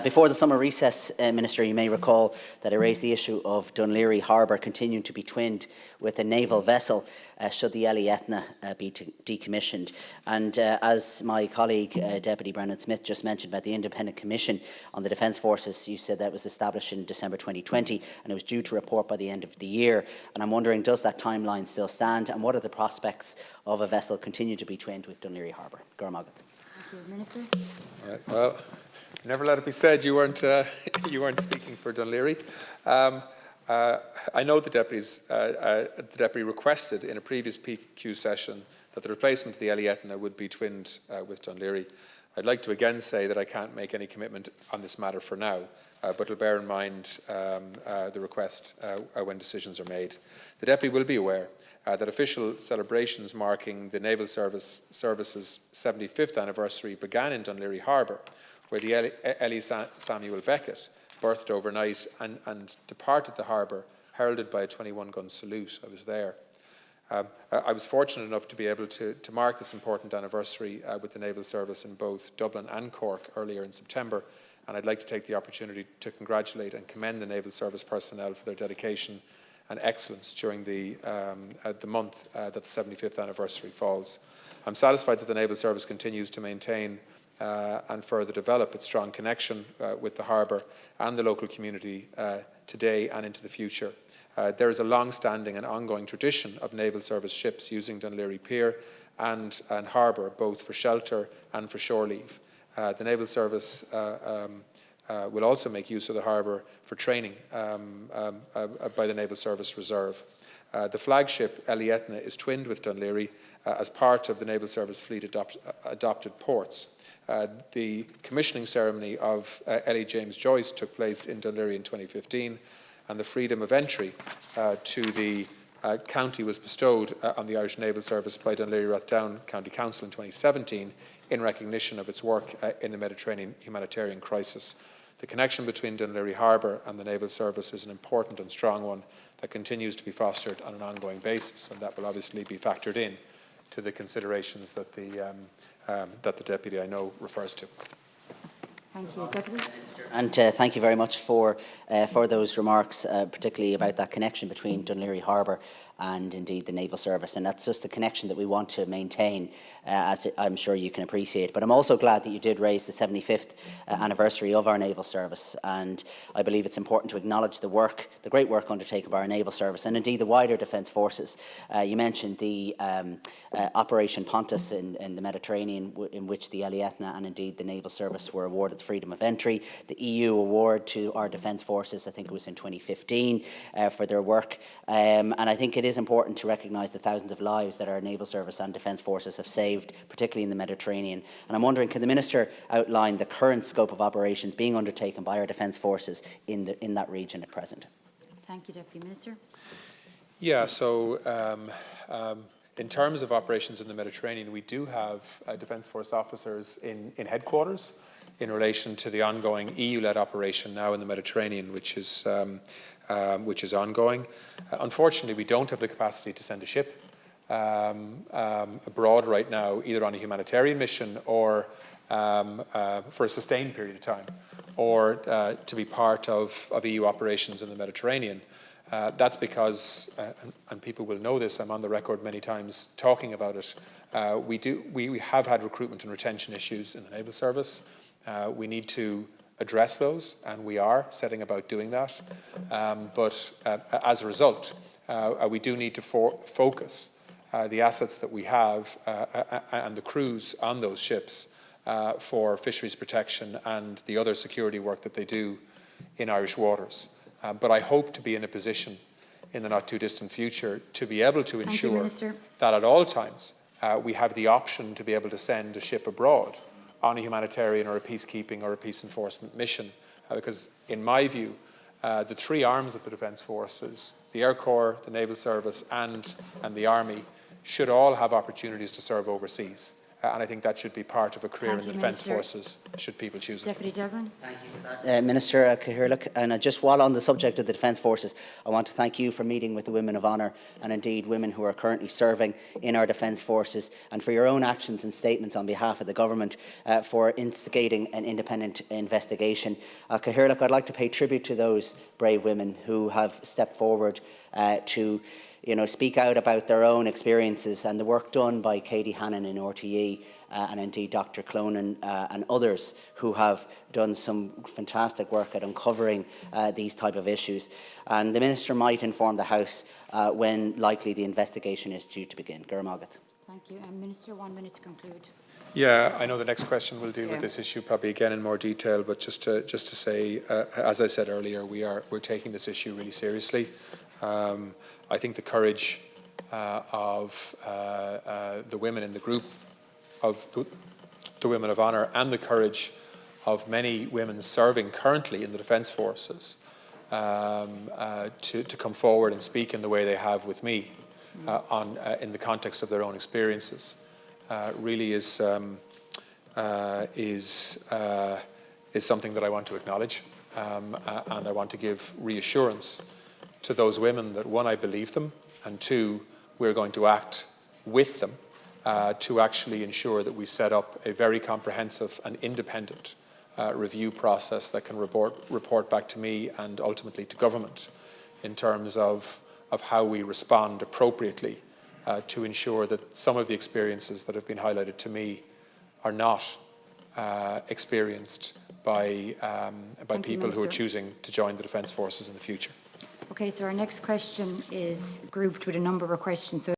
Before the summer recess, Minister, you may recall that I raised the issue of Dunleary Harbour continuing to be twinned with a naval vessel should the Eithne be decommissioned. And as my colleague, Deputy Brendan Smith, just mentioned about the Independent Commission on the Defence Forces, you said that was established in December 2020 and it was due to report by the end of the year. And I'm wondering, does that timeline still stand, and what are the prospects of a vessel continuing to be twinned with Dunleary Harbour? Cormac. Thank you, Minister. All right, well, never let it be said you weren't speaking for Dunleary. I know the deputy requested in a previous PQ session that the replacement of the Eithne would be twinned with Dunleary. I'd like to again say that I can't make any commitment on this matter for now, but will bear in mind the request when decisions are made. The deputy will be aware that official celebrations marking the Naval Service's 75th anniversary began in Dunleary Harbour, where the Ellie Samuel Beckett berthed overnight and departed the harbour, heralded by a 21-gun salute. I was there. I was fortunate enough to be able to mark this important anniversary with the Naval Service in both Dublin and Cork earlier in September, and I'd like to take the opportunity to congratulate and commend the Naval Service personnel for their dedication and excellence during the month that the 75th anniversary falls. I'm satisfied that the Naval Service continues to maintain and further develop its strong connection with the harbour and the local community today and into the future. There is a long-standing and ongoing tradition of Naval Service ships using Dunleary Pier and harbour, both for shelter and for shore leave. The Naval Service will also make use of the harbour for training by the Naval Service Reserve. The flagship Eithne is twinned with Dunleary as part of the Naval Service fleet adopted ports. The commissioning ceremony of Ellie James Joyce took place in Dunleary in 2015, and the freedom of entry to the county was bestowed on the Irish Naval Service by Dunleary Rathdown County Council in 2017 in recognition of its work in the Mediterranean humanitarian crisis. The connection between Dunleary Harbour and the Naval Service is an important and strong one that continues to be fostered on an ongoing basis, and that will obviously be factored in to the considerations that the Deputy, I know, refers to. Thank you, Deputy. And thank you very much for those remarks, particularly about that connection between Dunleary Harbour and indeed the Naval Service. And that's just the connection that we want to maintain, as I'm sure you can appreciate. But I'm also glad that you did raise the 75th anniversary of our Naval Service. And I believe it's important to acknowledge the great work undertaken by our Naval Service and indeed the wider Defence Forces. You mentioned the Operation Pontus in the Mediterranean, in which the Eithne and indeed the Naval Service were awarded freedom of entry. The EU award to our Defence Forces, I think it was in 2015, for their work. And I think it is important to recognise the thousands of lives that our Naval Service and Defence Forces have saved, particularly in the Mediterranean. And I'm wondering, can the Minister outline the current scope of operations being undertaken by our Defence Forces in that region at present? Thank you, Deputy Minister. Yeah, so in terms of operations in the Mediterranean, we do have Defence Force officers in headquarters in relation to the ongoing EU-led operation now in the Mediterranean, which is ongoing. Unfortunately, we don't have the capacity to send a ship abroad right now, either on a humanitarian mission or for a sustained period of time, or to be part of EU operations in the Mediterranean. That's because, and people will know this, I'm on the record many times talking about it, we have had recruitment and retention issues in the Naval Service. We need to address those, and we are setting about doing that. But as a result, we do need to focus the assets that we have and the crews on those ships for fisheries protection and the other security work that they do in Irish waters. But I hope to be in a position in the not too distant future to be able to ensure that at all times we have the option to be able to send a ship abroad on a humanitarian or a peacekeeping or a peace enforcement mission. Because in my view, the three arms of the Defence Forces, the Air Corps, the Naval Service and the Army, should all have opportunities to serve overseas. and I think that should be part of a career Thank in the you, Defence Minister. Forces, should people choose it. Deputy Devlin. Thank you for that, Minister Cathaoirleach. And just while on the subject of the Defence Forces, I want to thank you for meeting with the Women of Honour and indeed women who are currently serving in our Defence Forces, and for your own actions and statements on behalf of the Government for instigating an independent investigation. Cathaoirleach, I'd like to pay tribute to those brave women who have stepped forward to speak out about their own experiences, and the work done by Katie Hannon in RTE and indeed Dr. Clonan and others who have done some fantastic work at uncovering these type of issues. And the Minister might inform the House when likely the investigation is due to begin. Cormac. Thank you. Minister, 1 minute to conclude. Yeah, I know the next question will deal with this issue probably again in more detail, but just to say, as I said earlier, we're taking this issue really seriously. I think the courage of the women in the group, of the Women of Honour, and the courage of many women serving currently in the Defence Forces to come forward and speak in the way they have with me in the context of their own experiences really is something that I want to acknowledge, and I want to give reassurance to those women that, one, I believe them, and two, we're going to act with them to actually ensure that we set up a very comprehensive and independent review process that can report back to me and ultimately to government in terms of how we respond appropriately to ensure that some of the experiences that have been highlighted to me are not experienced by people who are choosing to join the Defence Forces in the future. Okay, so our next question is grouped with a number of questions. So